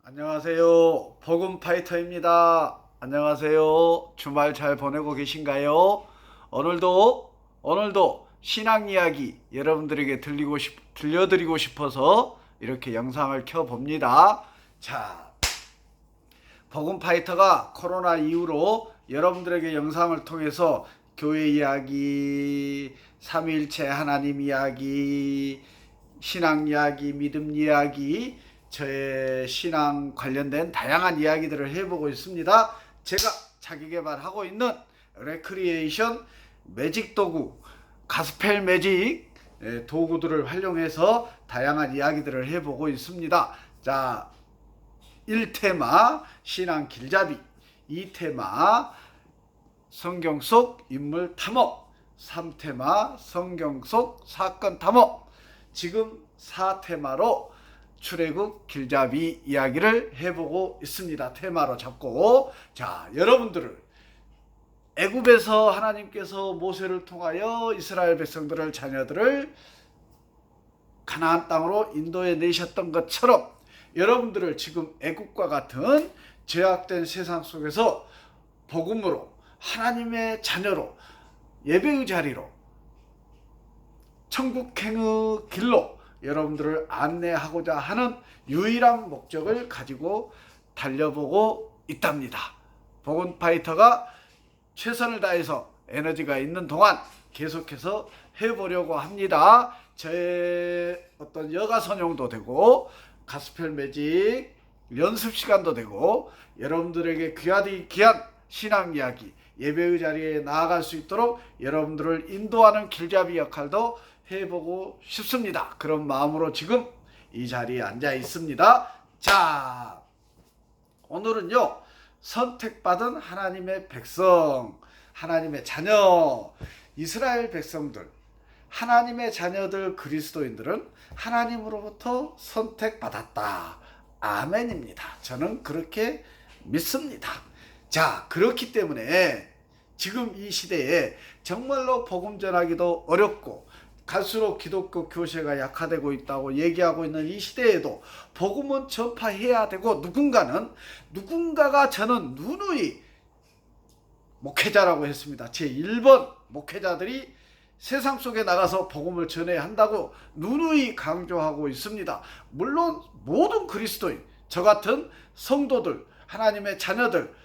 안녕하세요. 복음파이터입니다. 안녕하세요. 주말 잘 보내고 계신가요? 오늘도 신앙 이야기 여러분들에게 들려드리고 싶어서 이렇게 영상을 켜봅니다. 자, 복음파이터가 코로나 이후로 여러분들에게 영상을 통해서 교회 이야기, 삼위일체 하나님 이야기, 신앙 이야기, 믿음 이야기, 저의 신앙 관련된 다양한 이야기들을 해보고 있습니다. 제가 자기개발하고 있는 레크리에이션 매직 도구, 가스펠 매직 도구들을 활용해서 다양한 이야기들을 해보고 있습니다. 자, 1테마 신앙 길잡이, 2테마 성경 속 인물 탐험, 3테마 성경 속 사건 탐험, 지금 4테마로 출애굽 길잡이 이야기를 해보고 있습니다. 테마로 잡고, 자, 여러분들을 애굽에서 하나님께서 모세를 통하여 이스라엘 백성들을, 자녀들을 가나안 땅으로 인도해 내셨던 것처럼 여러분들을 지금 애굽과 같은 죄악된 세상 속에서 복음으로, 하나님의 자녀로, 예배의 자리로, 천국행의 길로 여러분들을 안내하고자 하는 유일한 목적을 가지고 달려보고 있답니다. 복음파이터가 최선을 다해서 에너지가 있는 동안 계속해서 해보려고 합니다. 저의 어떤 여가선용도 되고, 가스펠 매직 연습 시간도 되고, 여러분들에게 귀한 신앙 이야기, 예배의 자리에 나아갈 수 있도록 여러분들을 인도하는 길잡이 역할도 해보고 싶습니다. 그런 마음으로 지금 이 자리에 앉아 있습니다. 자, 오늘은요, 선택받은 하나님의 백성, 하나님의 자녀, 이스라엘 백성들, 하나님의 자녀들, 그리스도인들은 하나님으로부터 선택받았다. 아멘입니다. 저는 그렇게 믿습니다. 자, 그렇기 때문에 지금 이 시대에 정말로 복음 전하기도 어렵고 갈수록 기독교 교세가 약화되고 있다고 얘기하고 있는 이 시대에도 복음은 전파해야 되고, 누군가가 저는 누누이 목회자라고 했습니다. 제1번 목회자들이 세상 속에 나가서 복음을 전해야 한다고 누누이 강조하고 있습니다. 물론 모든 그리스도인, 저 같은 성도들, 하나님의 자녀들,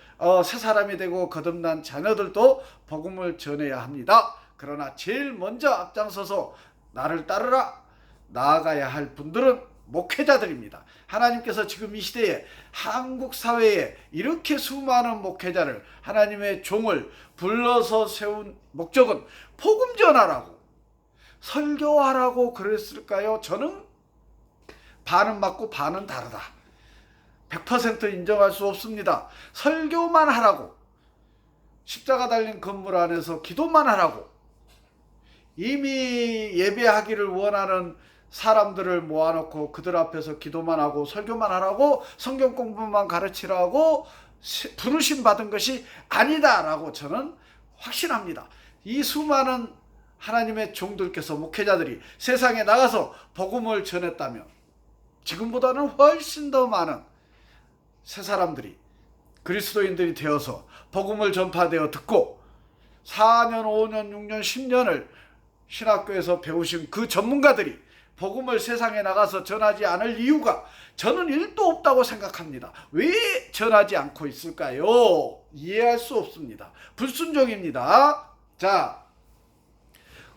새 사람이 되고 거듭난 자녀들도 복음을 전해야 합니다. 그러나 제일 먼저 앞장서서 나를 따르라 나아가야 할 분들은 목회자들입니다. 하나님께서 지금 이 시대에 한국 사회에 이렇게 수많은 목회자를, 하나님의 종을 불러서 세운 목적은 복음 전하라고, 설교하라고 그랬을까요? 저는 반은 맞고 반은 다르다. 100% 인정할 수 없습니다. 설교만 하라고, 십자가 달린 건물 안에서 기도만 하라고, 이미 예배하기를 원하는 사람들을 모아놓고 그들 앞에서 기도만 하고 설교만 하라고, 성경 공부만 가르치라고 부르심 받은 것이 아니다라고 저는 확신합니다. 이 수많은 하나님의 종들께서, 목회자들이 세상에 나가서 복음을 전했다면 지금보다는 훨씬 더 많은 새 사람들이, 그리스도인들이 되어서 복음을 전파되어 듣고 4년, 5년, 6년, 10년을 신학교에서 배우신 그 전문가들이 복음을 세상에 나가서 전하지 않을 이유가 저는 1도 없다고 생각합니다. 왜 전하지 않고 있을까요? 이해할 수 없습니다. 불순종입니다. 자,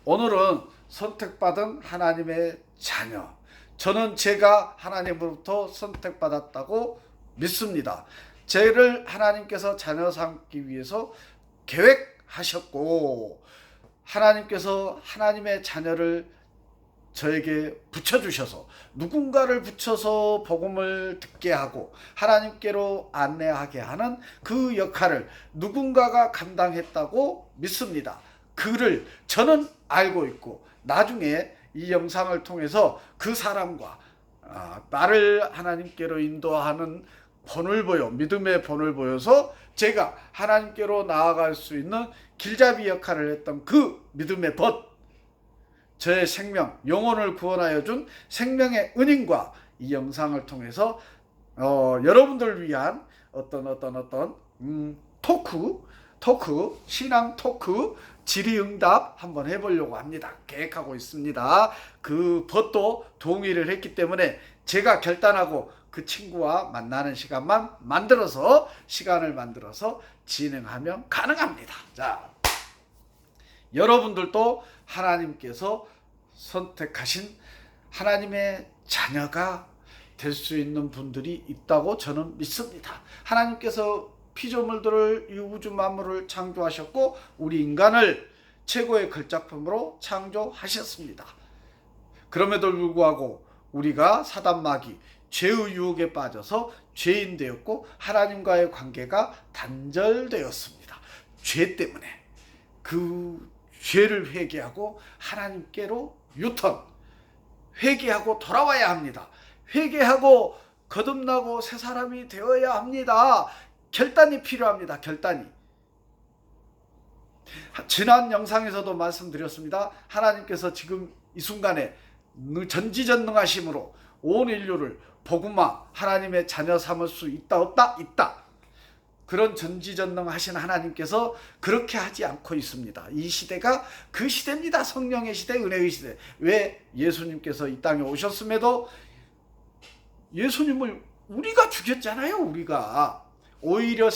오늘은 선택받은 하나님의 자녀, 저는 제가 하나님으로부터 선택받았다고 믿습니다. 저를 하나님께서 자녀 삼기 위해서 계획하셨고, 하나님께서 하나님의 자녀를 저에게 붙여주셔서, 누군가를 붙여서 복음을 듣게 하고 하나님께로 안내하게 하는 그 역할을 누군가가 감당했다고 믿습니다. 그를 저는 알고 있고, 나중에 이 영상을 통해서 그 사람과 나를 하나님께로 인도하는 믿음의 본을 보여서 제가 하나님께로 나아갈 수 있는 길잡이 역할을 했던 그 믿음의 벗, 저의 생명, 영혼을 구원하여 준 생명의 은인과 이 영상을 통해서 여러분들을 위한 어떤 토크 신앙 토크 질의응답 한번 해보려고 합니다. 계획하고 있습니다. 그 법도 동의를 했기 때문에 제가 결단하고 그 친구와 만나는 시간을 만들어서 진행하면 가능합니다. 자, 여러분들도 하나님께서 선택하신 하나님의 자녀가 될 수 있는 분들이 있다고 저는 믿습니다. 하나님께서 피조물들을, 이 우주 만물을 창조하셨고 우리 인간을 최고의 걸작품으로 창조하셨습니다. 그럼에도 불구하고 우리가 사단 마귀 죄의 유혹에 빠져서 죄인 되었고 하나님과의 관계가 단절되었습니다. 죄 때문에 그 죄를 회개하고 하나님께로 회개하고 돌아와야 합니다. 회개하고 거듭나고 새 사람이 되어야 합니다. 결단이 필요합니다. 결단이. 지난 영상에서도 말씀드렸습니다. 하나님께서 지금 이 순간에 전지전능하심으로 온 인류를 복음화 하나님의 자녀 삼을 수 있다 없다? 있다. 그런 전지전능하신 하나님께서 그렇게 하지 않고 있습니다. 이 시대가 그 시대입니다. 성령의 시대, 은혜의 시대. 왜 예수님께서 이 땅에 오셨음에도 예수님을 우리가 죽였잖아요. 우리가 오히려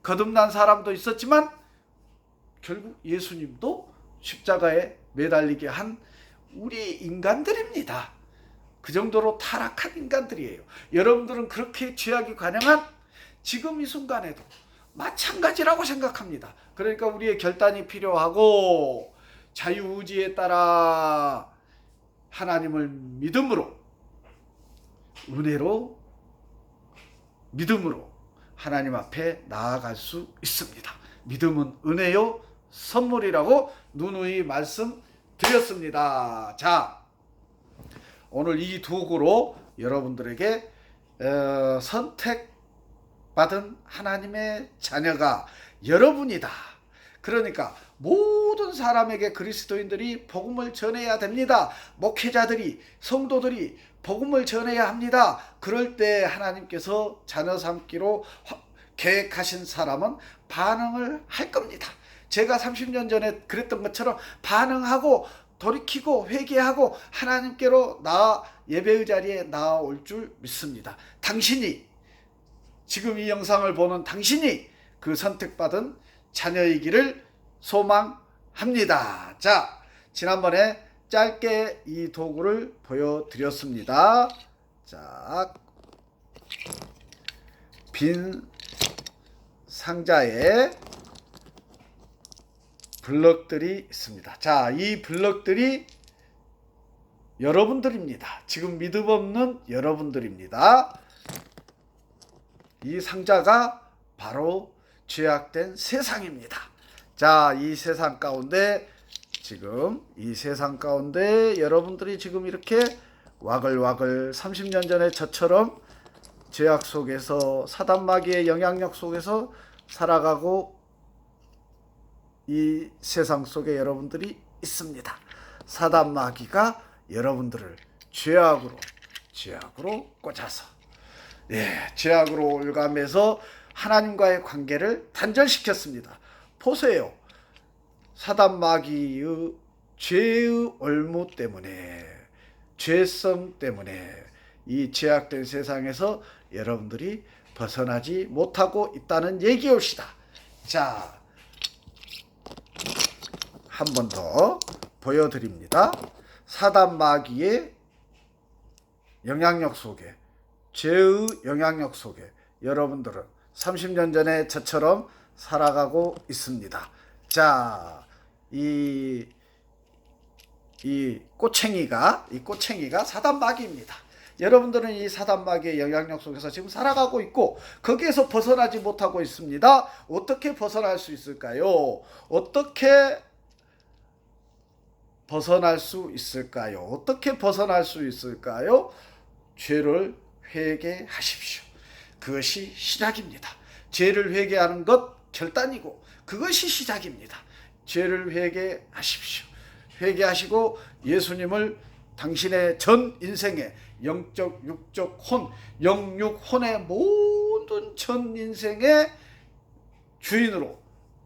거듭난 사람도 있었지만 결국 예수님도 십자가에 매달리게 한 우리 인간들입니다. 그 정도로 타락한 인간들이에요. 여러분들은 그렇게 죄악이 관영한 지금 이 순간에도 마찬가지라고 생각합니다. 그러니까 우리의 결단이 필요하고 자유의지에 따라 하나님을 믿음으로, 은혜로, 믿음으로 하나님 앞에 나아갈 수 있습니다. 믿음은 은혜요 선물이라고 누누이 말씀드렸습니다. 자, 오늘 이 도구로 여러분들에게 선택받은 하나님의 자녀가 여러분이다. 그러니까 모든 사람에게 그리스도인들이 복음을 전해야 됩니다. 목회자들이, 성도들이 복음을 전해야 합니다. 그럴 때 하나님께서 자녀 삼기로 계획하신 사람은 반응을 할 겁니다. 제가 30년 전에 그랬던 것처럼 반응하고 돌이키고 회개하고 하나님께로 예배의 자리에 나아올 줄 믿습니다. 당신이, 지금 이 영상을 보는 당신이 그 선택받은 자녀이기를 소망합니다. 자, 지난번에 짧게 이 도구를 보여드렸습니다. 자, 빈 상자에 블럭들이 있습니다. 자, 이 블럭들이 여러분들입니다. 지금 믿음 없는 여러분들입니다. 이 상자가 바로 죄악된 세상입니다. 자, 이 세상 가운데 여러분들이 지금 이렇게 와글와글 30년 전에 저처럼 죄악 속에서 사단 마귀의 영향력 속에서 살아가고 이 세상 속에 여러분들이 있습니다. 사단 마귀가 여러분들을 죄악으로 꽂아서 죄악으로 올가매서 하나님과의 관계를 단절시켰습니다. 보세요. 사단 마귀의 죄의 올무 때문에, 죄성 때문에 이 죄악된 세상에서 여러분들이 벗어나지 못하고 있다는 얘기옵시다. 자, 한 번 더 보여드립니다. 사단 마귀의 영향력 속에, 죄의 영향력 속에 여러분들은 30년 전에 저처럼 살아가고 있습니다. 자, 이 꼬챙이가 사단 마귀입니다. 여러분들은 이 사단 마귀의 영향력 속에서 지금 살아가고 있고 거기에서 벗어나지 못하고 있습니다. 어떻게 벗어날 수 있을까요? 어떻게 벗어날 수 있을까요? 죄를 회개하십시오. 그것이 시작입니다. 죄를 회개하는 것 결단이고 그것이 시작입니다. 죄를 회개하십시오. 회개하시고 예수님을 당신의 전 인생의 영적, 육적, 혼, 영육혼의 모든 전 인생의 주인으로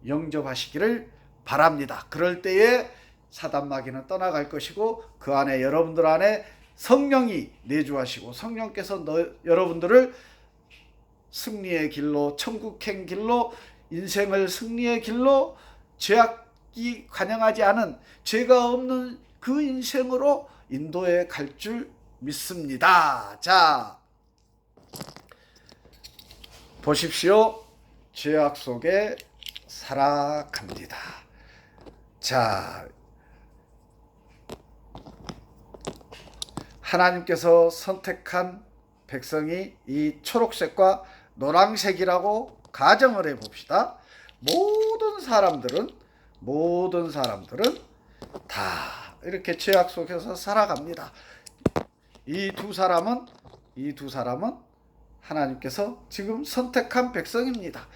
영접하시기를 바랍니다. 그럴 때에 사단 마귀는 떠나갈 것이고 그 안에 여러분들 안에 성령이 내주하시고 성령께서 여러분들을 승리의 길로, 천국행 길로, 인생을 승리의 길로, 죄악이 관영하지 않은 죄가 없는 그 인생으로 인도해 갈 줄 믿습니다. 자, 보십시오. 죄악 속에 살아갑니다. 자, 하나님께서 선택한 백성이 이 초록색과 노란색이라고 가정을 해봅시다. 모든 사람들은 다 이렇게 죄악 속에서 살아갑니다. 이 두 사람은 하나님께서 지금 선택한 백성입니다.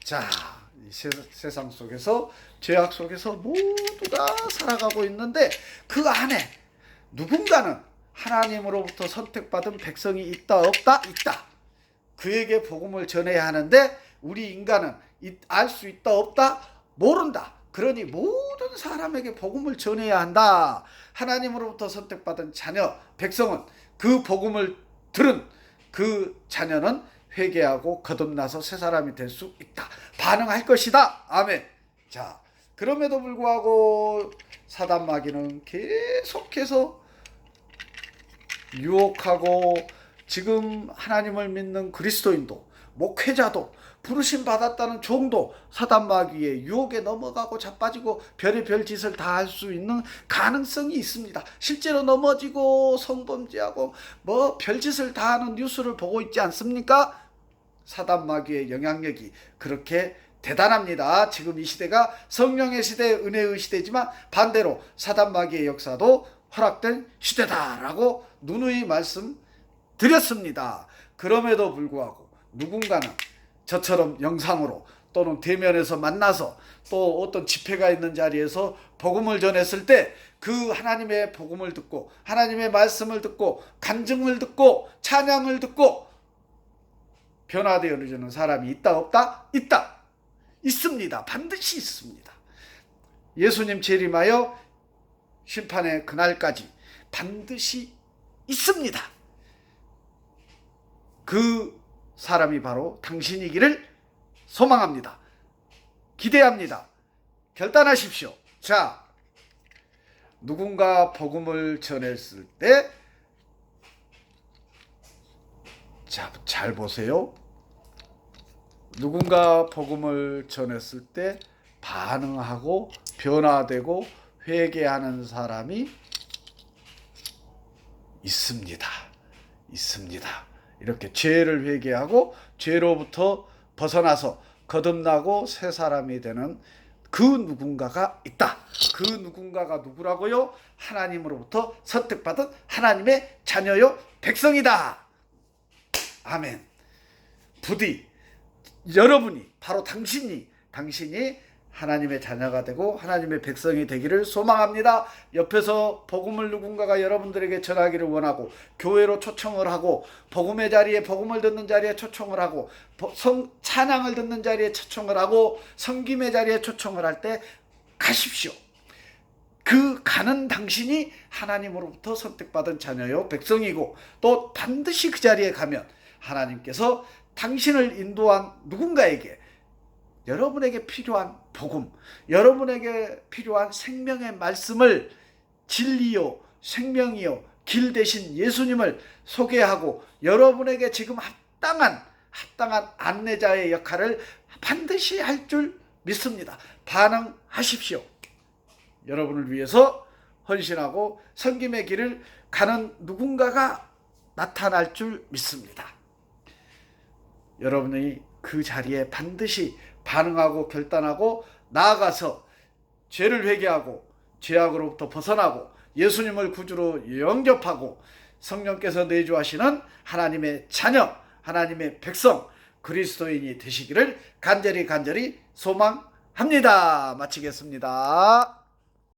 자, 이 세상 속에서 죄악 속에서 모두가 살아가고 있는데 그 안에 누군가는 하나님으로부터 선택받은 백성이 있다 없다? 있다. 그에게 복음을 전해야 하는데 우리 인간은 알 수 있다 없다? 모른다. 그러니 모든 사람에게 복음을 전해야 한다. 하나님으로부터 선택받은 자녀, 백성은 그 복음을 들은 그 자녀는 회개하고 거듭나서 새 사람이 될 수 있다. 반응할 것이다. 아멘. 자, 그럼에도 불구하고 사단 마귀는 계속해서 유혹하고 지금 하나님을 믿는 그리스도인도, 목회자도, 부르심 받았다는 종도 사단 마귀의 유혹에 넘어가고 자빠지고 별의별 짓을 다 할 수 있는 가능성이 있습니다. 실제로 넘어지고 성범죄하고 뭐 별짓을 다 하는 뉴스를 보고 있지 않습니까? 사단 마귀의 영향력이 그렇게 대단합니다. 지금 이 시대가 성령의 시대, 은혜의 시대지만 반대로 사단 마귀의 역사도 허락된 시대다라고 누누이 말씀드렸습니다. 그럼에도 불구하고 누군가는 저처럼 영상으로 또는 대면에서 만나서 또 어떤 집회가 있는 자리에서 복음을 전했을 때 그 하나님의 복음을 듣고 하나님의 말씀을 듣고 간증을 듣고 찬양을 듣고 변화되어지는 사람이 있다 없다? 있다. 있습니다. 반드시 있습니다. 예수님 재림하여 심판의 그날까지 반드시 있습니다. 그 사람이 바로 당신이기를 소망합니다. 기대합니다. 결단하십시오. 자, 누군가 복음을 전했을 때 잘 보세요. 누군가 복음을 전했을 때 반응하고 변화되고 회개하는 사람이 있습니다. 이렇게 죄를 회개하고 죄로부터 벗어나서 거듭나고 새 사람이 되는 그 누군가가 있다. 그 누군가가 누구라고요? 하나님으로부터 선택받은 하나님의 자녀요 백성이다. 아멘. 부디 여러분이 바로 당신이 하나님의 자녀가 되고 하나님의 백성이 되기를 소망합니다. 옆에서 복음을 누군가가 여러분들에게 전하기를 원하고 교회로 초청을 하고 복음의 자리에 복음을 듣는 자리에 초청을 하고 찬양을 듣는 자리에 초청을 하고 섬김의 자리에 초청을 할 때 가십시오. 그 가는 당신이 하나님으로부터 선택받은 자녀요 백성이고 또 반드시 그 자리에 가면 하나님께서 당신을 인도한 누군가에게 여러분에게 필요한 복음, 여러분에게 필요한 생명의 말씀을 진리요, 생명이요, 길 대신 예수님을 소개하고 여러분에게 지금 합당한 안내자의 역할을 반드시 할 줄 믿습니다. 반응하십시오. 여러분을 위해서 헌신하고 섬김의 길을 가는 누군가가 나타날 줄 믿습니다. 여러분이 그 자리에 반드시 반응하고 결단하고 나아가서 죄를 회개하고 죄악으로부터 벗어나고 예수님을 구주로 영접하고 성령께서 내주하시는 하나님의 자녀, 하나님의 백성, 그리스도인이 되시기를 간절히 소망합니다. 마치겠습니다.